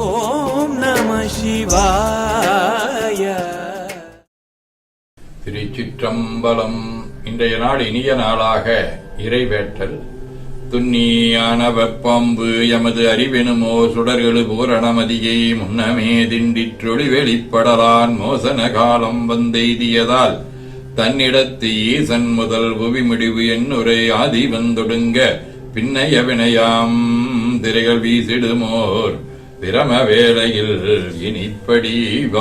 ஓம் நம சிவாய. திருச்சிற்றம்பலம். இன்றைய நாள் இனிய நாளாக இறைவேற்றல். துன்னியான வெப்பம்பு எமது அறிவெனுமோ சுடர்களு பூரணமதியை முன்னமே திண்டிற்றொளி வெளிப்படலான் மோசன காலம் வந்தெய்தியதால் தன்னிடத்து ஈசன் முதல் புவிமிடிவு என்னுரை ஆதி வந்தொடுங்க பின்னைய வினையாம் திரைகள் வீசிடுமோர் பிரம வேளையில் இனிப்படிவாம்.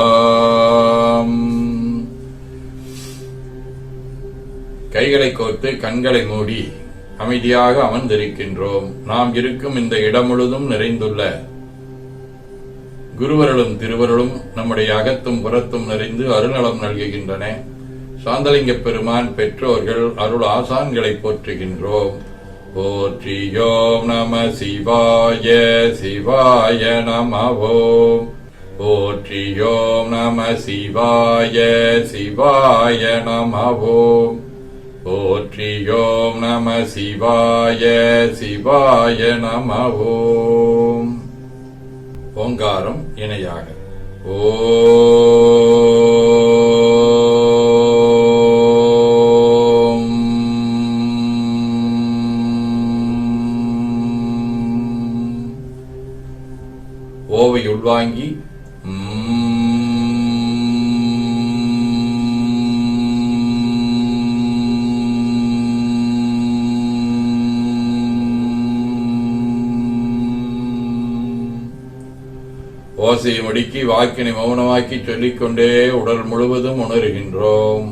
கைகளை கோர்த்து கண்களை மூடி அமைதியாக அமர்ந்திருக்கின்றோம். நாம் இருக்கும் இந்த இடம் முழுதும் நிறைந்துள்ள குருவருளும் திருவருளும் நம்முடைய அகத்தும் புறத்தும் நிறைந்து அருநலம் நல்குகின்றன. சாந்தலிங்க பெருமான் பெற்றோர்கள் அருள் ஆசான்களை போற்றுகின்றோம். போற்றியோம் நம சிவாய சிவாய நம ஓம். போற்றியோம் நம சிவாய சிவாய நம ஓம். போற்றியோம் நம சிவாய சிவாய நம ஓம். ஓங்காரம் இணையாக ஓம். ஓவை உள்வாங்கி ஓசையை முடுக்கி வாக்கினை மௌனமாக்கி சொல்லிக்கொண்டே உடல் முழுவதும் உணர்கின்றோம்.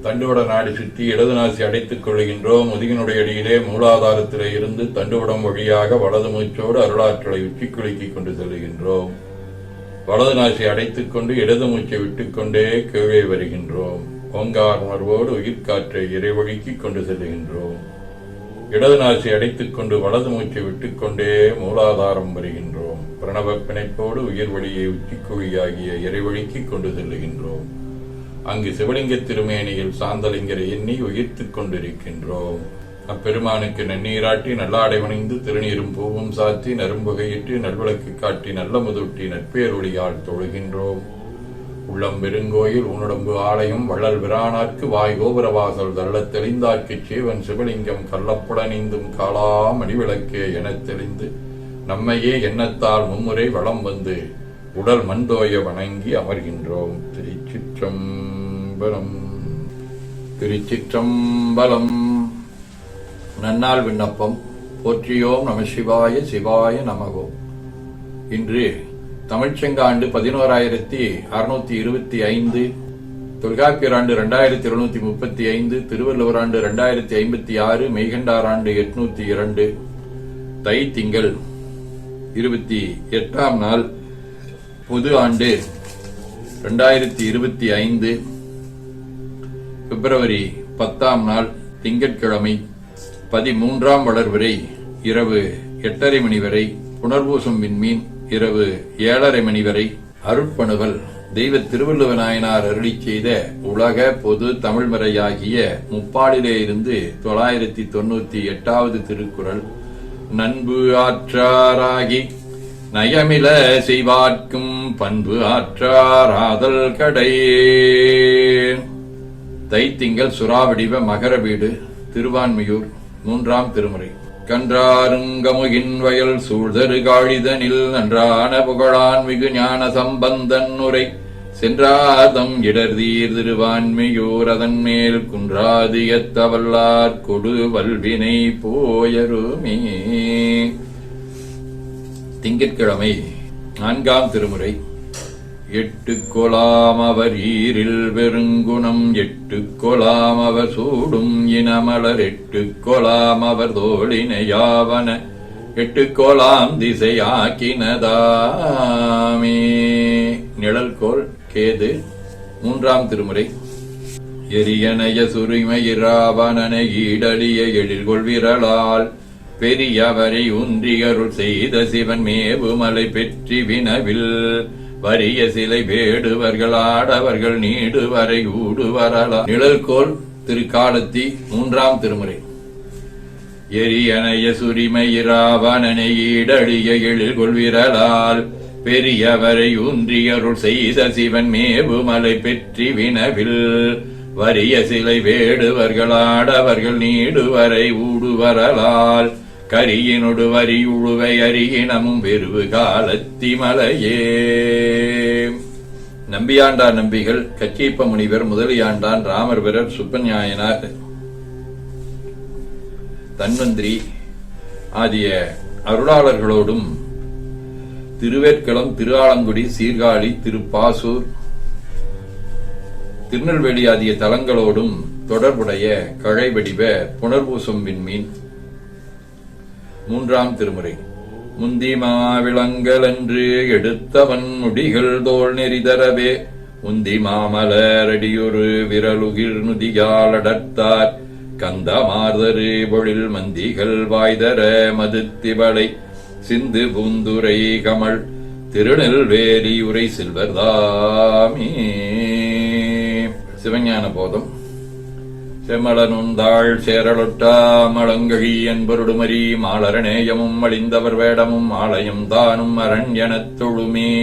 தண்டுவட நாடி சுற்றி இடது நாசி அடைத்துக் கொள்கின்றோம். முதுகினுடைய அடியிலே மூலாதாரத்திலே இருந்து தண்டுவடம் வழியாக வலது மூச்சோடு அருளாற்றலை உச்சிக்குலுக்கிக் கொண்டு செல்கின்றோம். வலது நாசி அடைத்துக் கொண்டு இடது மூச்சை விட்டுக்கொண்டே கீழே வருகின்றோம். ஓங்கார உணர்வோடு உயிர்காற்றை இறைவழிக்கிக் கொண்டு செல்கின்றோம். இடது நாசி அடைத்துக் கொண்டு வலது மூச்சை விட்டுக்கொண்டே மூலாதாரம் வருகின்றோம். பிரணவ பிணைப்போடு உயிர் வழியை உச்சிக்குழியாகிய இறைவழிக்கிக் கொண்டு செல்லுகின்றோம். அங்கு சிவலிங்க திருமேனியில் சாந்தலிங்கரை எண்ணி உயிர்த்துக் கொண்டிருக்கின்றோம். அப்பெருமானுக்கு நன்னீராட்டி நல்லாடை வணிந்து திருநீரும் பூவும் சாத்தி நரும்புகையிட்டு நல்விளக்கு காட்டி நல்ல முதூட்டி நட்பேரொழியால் தொழுகின்றோம். உள்ளம் பெருங்கோயில் உன்னுடம்பு ஆலயம் வள்ளல் விரானார்க்கு வாய் கோபுரவாசல் தள்ளத் தெளிந்தார்க்கு சேவன் சிவலிங்கம் கள்ளப்புடனிந்தும் காலா மணிவிளக்கே எனத் தெளிந்து நம்மையே எண்ணத்தால் மும்முறை வளம் வந்து உடல் மண்தோய வணங்கி அமர்கின்றோம். திருச்சிற்றம்பலம். திருச்சிற்றம்பலம். நன்னாள் விண்ணப்பம். போற்றியோம் நம சிவாய சிவாய நமகோம். இன்று தமிழ்ச்செங்காண்டு 11,625, தொல்காப்பியர் ஆண்டு 2735, திருவள்ளுவர் ஆண்டு 2056, மெய்கண்டார் ஆண்டு 802, தை திங்கள் 28ஆம் நாள், பொது ஆண்டு 2025, பிப்ரவரி 10ஆம் நாள், திங்கட்கிழமை, 13ஆம் வளர்வரை இரவு 8:30 மணி வரை, புனர்பூசம் விண்மீன் இரவு 7:30 மணி வரை. அருட்பணுவல் தெய்வ திருவள்ளுவ நாயனார் அருளி செய்த உலக பொது தமிழ்மறையாகிய முப்பாடிலே இருந்து 998வது திருக்குறள். நண்பு ஆற்றாராகி நயமில செய்வார்க்கும் பண்பு ஆற்றாராதல் கடை. தைத்திங்கள் சுறாவடிவ மகர வீடு, திருவான்மியூர், 3ஆம் திருமுறை. கன்றாருங்கமுகின் வயல் சூழ்தரு காழிதனில் நன்றான புகழான் மிகு ஞான சம்பந்தன் உரை சென்றாதம் இடர்தீர் திருவான்மியூர் அதன் மேல் குன்றாது எத்தவல்லார் கொடு வல்வினை போயருமே. திங்கட்கிழமை, 4ஆம் திருமுறை. எட்டு கொலாம் அவர் ஈரில் வெறுங்குணம் எட்டு கொலாம் அவர் சூடும் இனமலர் எட்டு கொலாம் அவர் தோழினையாவன எட்டு கொலாம் திசையாக்கினதாமே. நிழல்கோள் கேது, 3ஆம் திருமுறை. எரியனைய சுரிமயிராவனன ஈடலிய எழில்கொள் விரலால் பெரியவரை ஊன்றியருள் செய்த சிவன் மேவுமலை பெற்றி வினவில் வரிய சிலை வேடுவர்கள் ஆடவர்கள் நீடுவரை ஊடுவரலாம். நிழல்கோள் திருக்காலத்தி, 3ஆம் திருமுறை. எரியனைய சுரிமயிராவணனை ஈடழிய எழில் கொள்விரலால் பெரியவரை ஊன்றியருள் செய்த சிவன் மேவுமலை பெற்றி வினவில் வரிய சிலை வேடுவர்கள் ஆடவர்கள் நீடுவரை ஊடுவரலால் கரியினொடு வரியுழுவை அரியினமும் வெறுவு காலத்தி மலையே. நம்பியாண்டார் நம்பிகள், கச்சியப்ப முனிவர், முதலியாண்டான், ராமர்பிரர், சுப்பநாயனார், தன்வந்திரி ஆகிய அருளாளர்களோடும் திருவேற்களம், திருஆலங்குடி, சீர்காழி, திருப்பாசூர், திருநெல்வேலி ஆகிய தலங்களோடும் தொடர்புடைய கழைவடிவ புனர்பூசம் விண்மீன். மூன்றாம் திருமுறை. முந்தி மாவிளங்கல் என்று எடுத்தவன் முடிகள் தோல் நெறிதரவே உந்தி மாமலரடியொரு விரலுகிர் நுதியால் அடர்த்தார் கந்த மார்தரு பொழில் மந்திகள் வாய்தர மதுத்திவளை சிந்து பூந்துரை கமல் திருநெல்வேலி உரை செல்வர்தாமே. சிவஞான போதம். செம்மலனுந்தாள் சேரலொட்டா மலங்கழி என்பருடுமரி மாலரணேயமும் அழிந்தவர் வேடமும் ஆலயம் தானும் அரண் எனத் தொழுமே.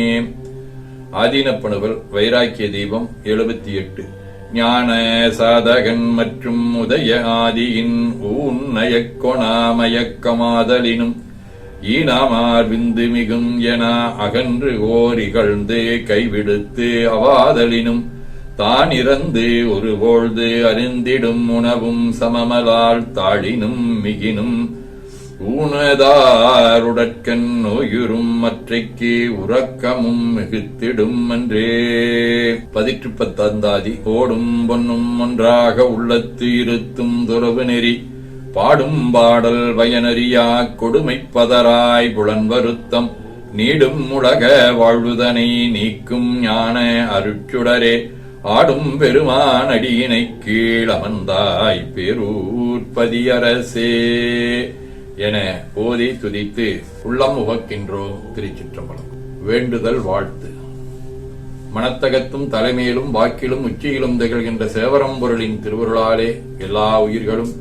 ஆதீனப்பணுவல். வைராக்கிய தீபம் 78. ஞான சாதகன் மற்றும் உதய ஆதியின் ஊன்னயக்கொணாமயக்கமாதலினும் ஈனாமார் விந்து மிகும் என அகன்று ஓரிகழ்ந்து கைவிடுத்து அவாதலினும் தான் இறந்து ஒரு பொழுது அறிந்திடும் உணவும் சமமலால் தாழினும் மிகினும் ஊனதாருடற்கண் நோயுறும் மற்றைக்கு உறக்கமும் மிகுத்திடும் என்றே. 18 ஓடும் பொன்னும் ஒன்றாக உள்ளத்து இருத்தும் துறவு நெறி பாடும் பாடல் பயனறியா கொடுமைப்பதராய் புலன் வருத்தம் நீடும் உலக வாழ்வுதனை நீக்கும் ஞான அருட்சுடரே ஆடும் பெருமான் அடியினை கீழ் அமர்ந்தாய் பேரூர்பதியரசே என ஓதி துதித்து உள்ளம் உவக்கின்றோம். திருச்சிற்றம்பலம். வேண்டுதல் வாழ்த்து. மனத்தகத்தும் தலைமையிலும் வாக்கிலும் உச்சியிலும் திகழ்கின்ற சேவரம்பொருளின் திருவருளாலே எல்லா உயிர்களும்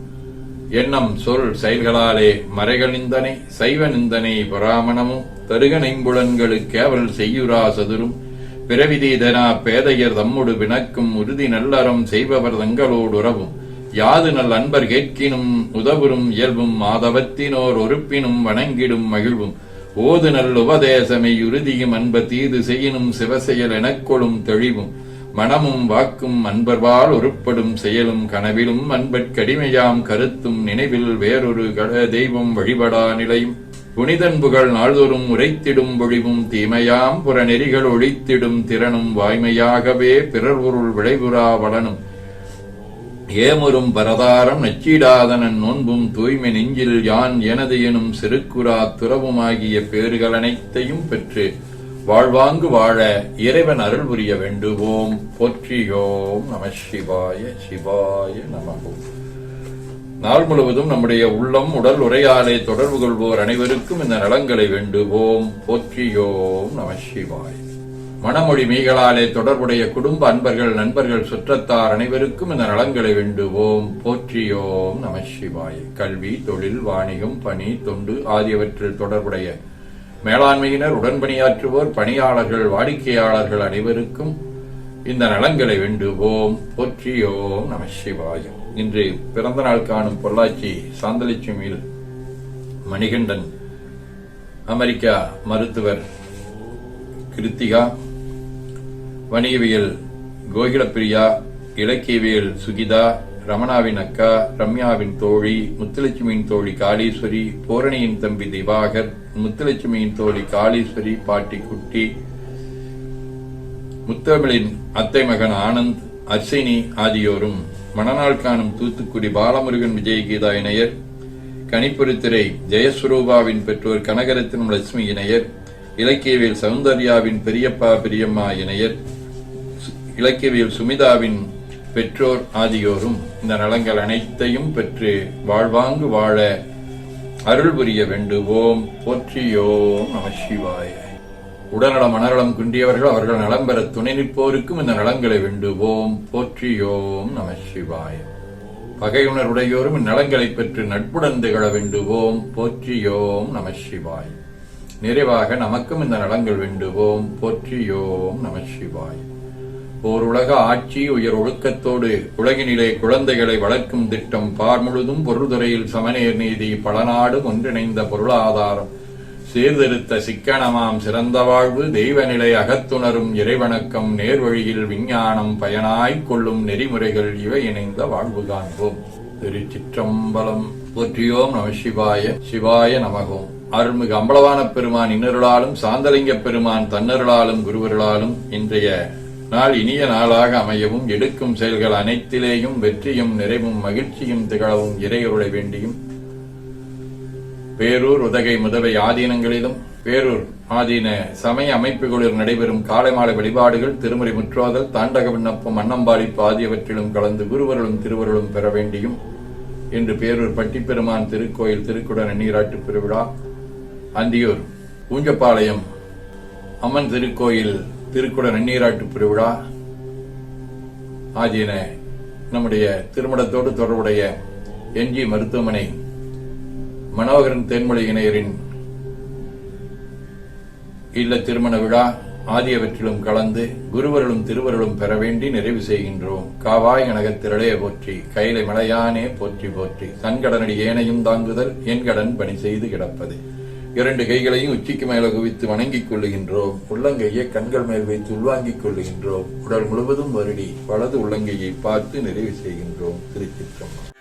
எண்ணம் சொல் செயல்களாலே மறைகள் நிந்தனை சைவ நிந்தனை பராமணமும் தருக நைம்புலன்களுக்கு கேவல் செய்யுரா சதுரும் பிறவிதீதனா பேதையர் தம்முடு வினக்கும் உறுதி நல்லறம் செய்பவர் தங்களோடு உறவும் யாது நல் அன்பர் கேட்கினும் உதவுறும் இயல்பும் மாதவத்தினோர் ஒருப்பினும் வணங்கிடும் மகிழ்வும் ஓது நல் உபதேசமை உறுதியும் அன்ப தீது செய்யினும் சிவசெயல் எனக்கொளும் தெளிவும் மனமும் வாக்கும் அன்பர்வால் உருப்படும் செயலும் கனவிலும் அன்பற்கடிமையாம் கருத்தும் நினைவில் வேறொரு தெய்வம் வழிபடா நிலையும் புனிதன் புகழ் நாள்தோறும் உரைத்திடும் பொழிவும் தீமையாம் புற நெறிகள் ஒழித்திடும் திறனும் வாய்மையாகவே பிறர் பொருள் விளைவுறா வளனும் ஏமுறும் பரதாரம் நச்சீடாதனன் நோன்பும் தூய்மை நெஞ்சில் யான் எனது எனும் சிறுக்குறா துறவுமாகிய பேறுகள் அனைத்தையும் பெற்று வாழ்வாங்கு வாழ இறைவன் அருள் புரிய வேண்டுவோம். போற்றியோம் நம சிவாய. சிவாய நமவோம். நாள் முழுவதும் நம்முடைய உள்ளம் உடல் உரையாலே தொடர்பு கொள்வோர் அனைவருக்கும் இந்த நலங்களை வேண்டுவோம். போற்றியோம் நம சிவாய. மனமொழி மெய்களாலே தொடர்புடைய குடும்ப அன்பர்கள் நண்பர்கள் சுற்றத்தார் அனைவருக்கும் இந்த நலங்களை வேண்டுவோம். போற்றியோம் நம சிவாய. கல்வி தொழில் வாணிகம் பணி தொண்டு ஆகியவற்றில் தொடர்புடைய மேலாண்மையினர் உடன்பணியாற்றுவோர் பணியாளர்கள் வாடிக்கையாளர்கள் அனைவருக்கும் இந்த நலங்களை வேண்டுவோம். போற்றியோம் நம சிவாய. இன்று பிறந்த நாள் காணும் பொள்ளாச்சி சாந்தலட்சுமியில் மணிகண்டன், அமெரிக்கா மருத்துவர் கிருத்திகா, வணிகவியல் கோகிலப்பிரியா, இலக்கியவியல் சுகிதா, ரமணாவின் அக்கா, ரம்யாவின் தோழி, முத்துலட்சுமியின் தோழி காளீஸ்வரி, பூரணியின் தம்பி திவாகர், முத்துலட்சுமியின் தோழி காளீஸ்வரி, பாட்டி குட்டி, முத்தமிழின் அத்தை மகன் ஆனந்த், அர்சினி ஆகியோரும் மணநாள் காணும் தூத்துக்குடி பாலமுருகன் விஜயகீதா இணையர், கணிப்பொருத்திரை ஜெயஸ்வரூபாவின் பெற்றோர் கனகரத்தினம் லட்சுமி இணையர், இலக்கியவியல் சௌந்தர்யாவின் பெரியப்பா பெரியம்மா இணையர், இலக்கியவியல் சுமிதாவின் பெற்றோர் ஆகியோரும் இந்த நலங்கள் அனைத்தையும் பெற்று வாழ்வாங்கு வாழ அருள் புரிய வேண்டுவோம். போற்றியோம் நம சிவாய. உடல்நலம் மனநலம் குன்றியவர்கள் அவர்கள் நலம் பெற துணை நிற்போருக்கும் இந்த நலங்களை வேண்டுவோம். போற்றியோம் நம சிவாய. பகையுணருடையோரும் இந்நலங்களைப் பெற்று நட்புடன் திகழ வேண்டுவோம். போற்றியோம் நம சிவாய். நிறைவாக நமக்கும் இந்த நலங்கள் வேண்டுவோம். போற்றியோம் நம சிவாய். ஓருலக ஆட்சி உயர் ஒழுக்கத்தோடு உலகினிலே குழந்தைகளை வளர்க்கும் திட்டம் பார் முழுதும் பொருள்துறையில் சமநேர் நீதி பல நாடும் ஒன்றிணைந்த பொருளாதாரம் சீர்திருத்த சிக்கனமாம் சிறந்த வாழ்வு தெய்வநிலை அகத்துணரும் இறைவணக்கம் நேர்வழியில் விஞ்ஞானம் பயனாய்க் கொள்ளும் நெறிமுறைகள் இவை இணைந்த வாழ்வு காண்போம். திருச்சிற்றம்பலம். போற்றியோம் நம சிவாய. சிவாய நமகோம். அருள்மிகு அம்பலவான பெருமான் இன்னருளாலும் சாந்தலிங்க பெருமான் தன்னருளாலும் குருவருளாலும் இன்றைய நாள் இனிய நாளாக அமையவும் எடுக்கும் செயல்கள் அனைத்திலேயும் வெற்றியும் நிறைவும் மகிழ்ச்சியும் திகழவும் இறையருளை வேண்டியும் பேரூர் உதகை முதவை ஆதீனங்களிலும் பேரூர் ஆதீன சமய அமைப்புகளில் நடைபெறும் காலை மாலை வழிபாடுகள் திருமுறை முற்றோதல் தாண்டக விண்ணப்பம் அன்னம்பாடிப்பு ஆகியவற்றிலும் கலந்து குருவர்களும் திருவருளும் பெற வேண்டியும் இன்று பேரூர் பட்டிப்பெருமான் திருக்கோயில் திருக்குட நன்னீராட்டு பெருவிழா, அந்தியூர் ஊஞ்சப்பாளையம் அம்மன் திருக்கோயில் திருக்குட நன்னீராட்டு பெருவிழா ஆகியன நம்முடைய திருமணத்தோடு தொடர்புடைய என்ஜி மருத்துவமனை மனோகரன் தேன்மொழி இணையரின் இல்ல திருமண விழா ஆகியவற்றிலும் கலந்து குருவர்களும் திருவருளும் பெற வேண்டி நிறைவு செய்கின்றோம். காவாய் கனகத்திரளே போற்றி கைலை மலையானே போற்றி போற்றி தன்கடனடி ஏனையும் தாங்குதல் என் கடன் பணி செய்து கிடப்பது. இரண்டு கைகளையும் உச்சிக்கு மேல குவித்து வணங்கிக் கொள்ளுகின்றோம். உள்ளங்கையை கண்கள் மேல் வைத்து உள்வாங்கிக் கொள்ளுகின்றோம். உடல் முழுவதும் வருடி வலது உள்ளங்கையை பார்த்து நிறைவு செய்கின்றோம். திருச்சிற்றம்பலம்.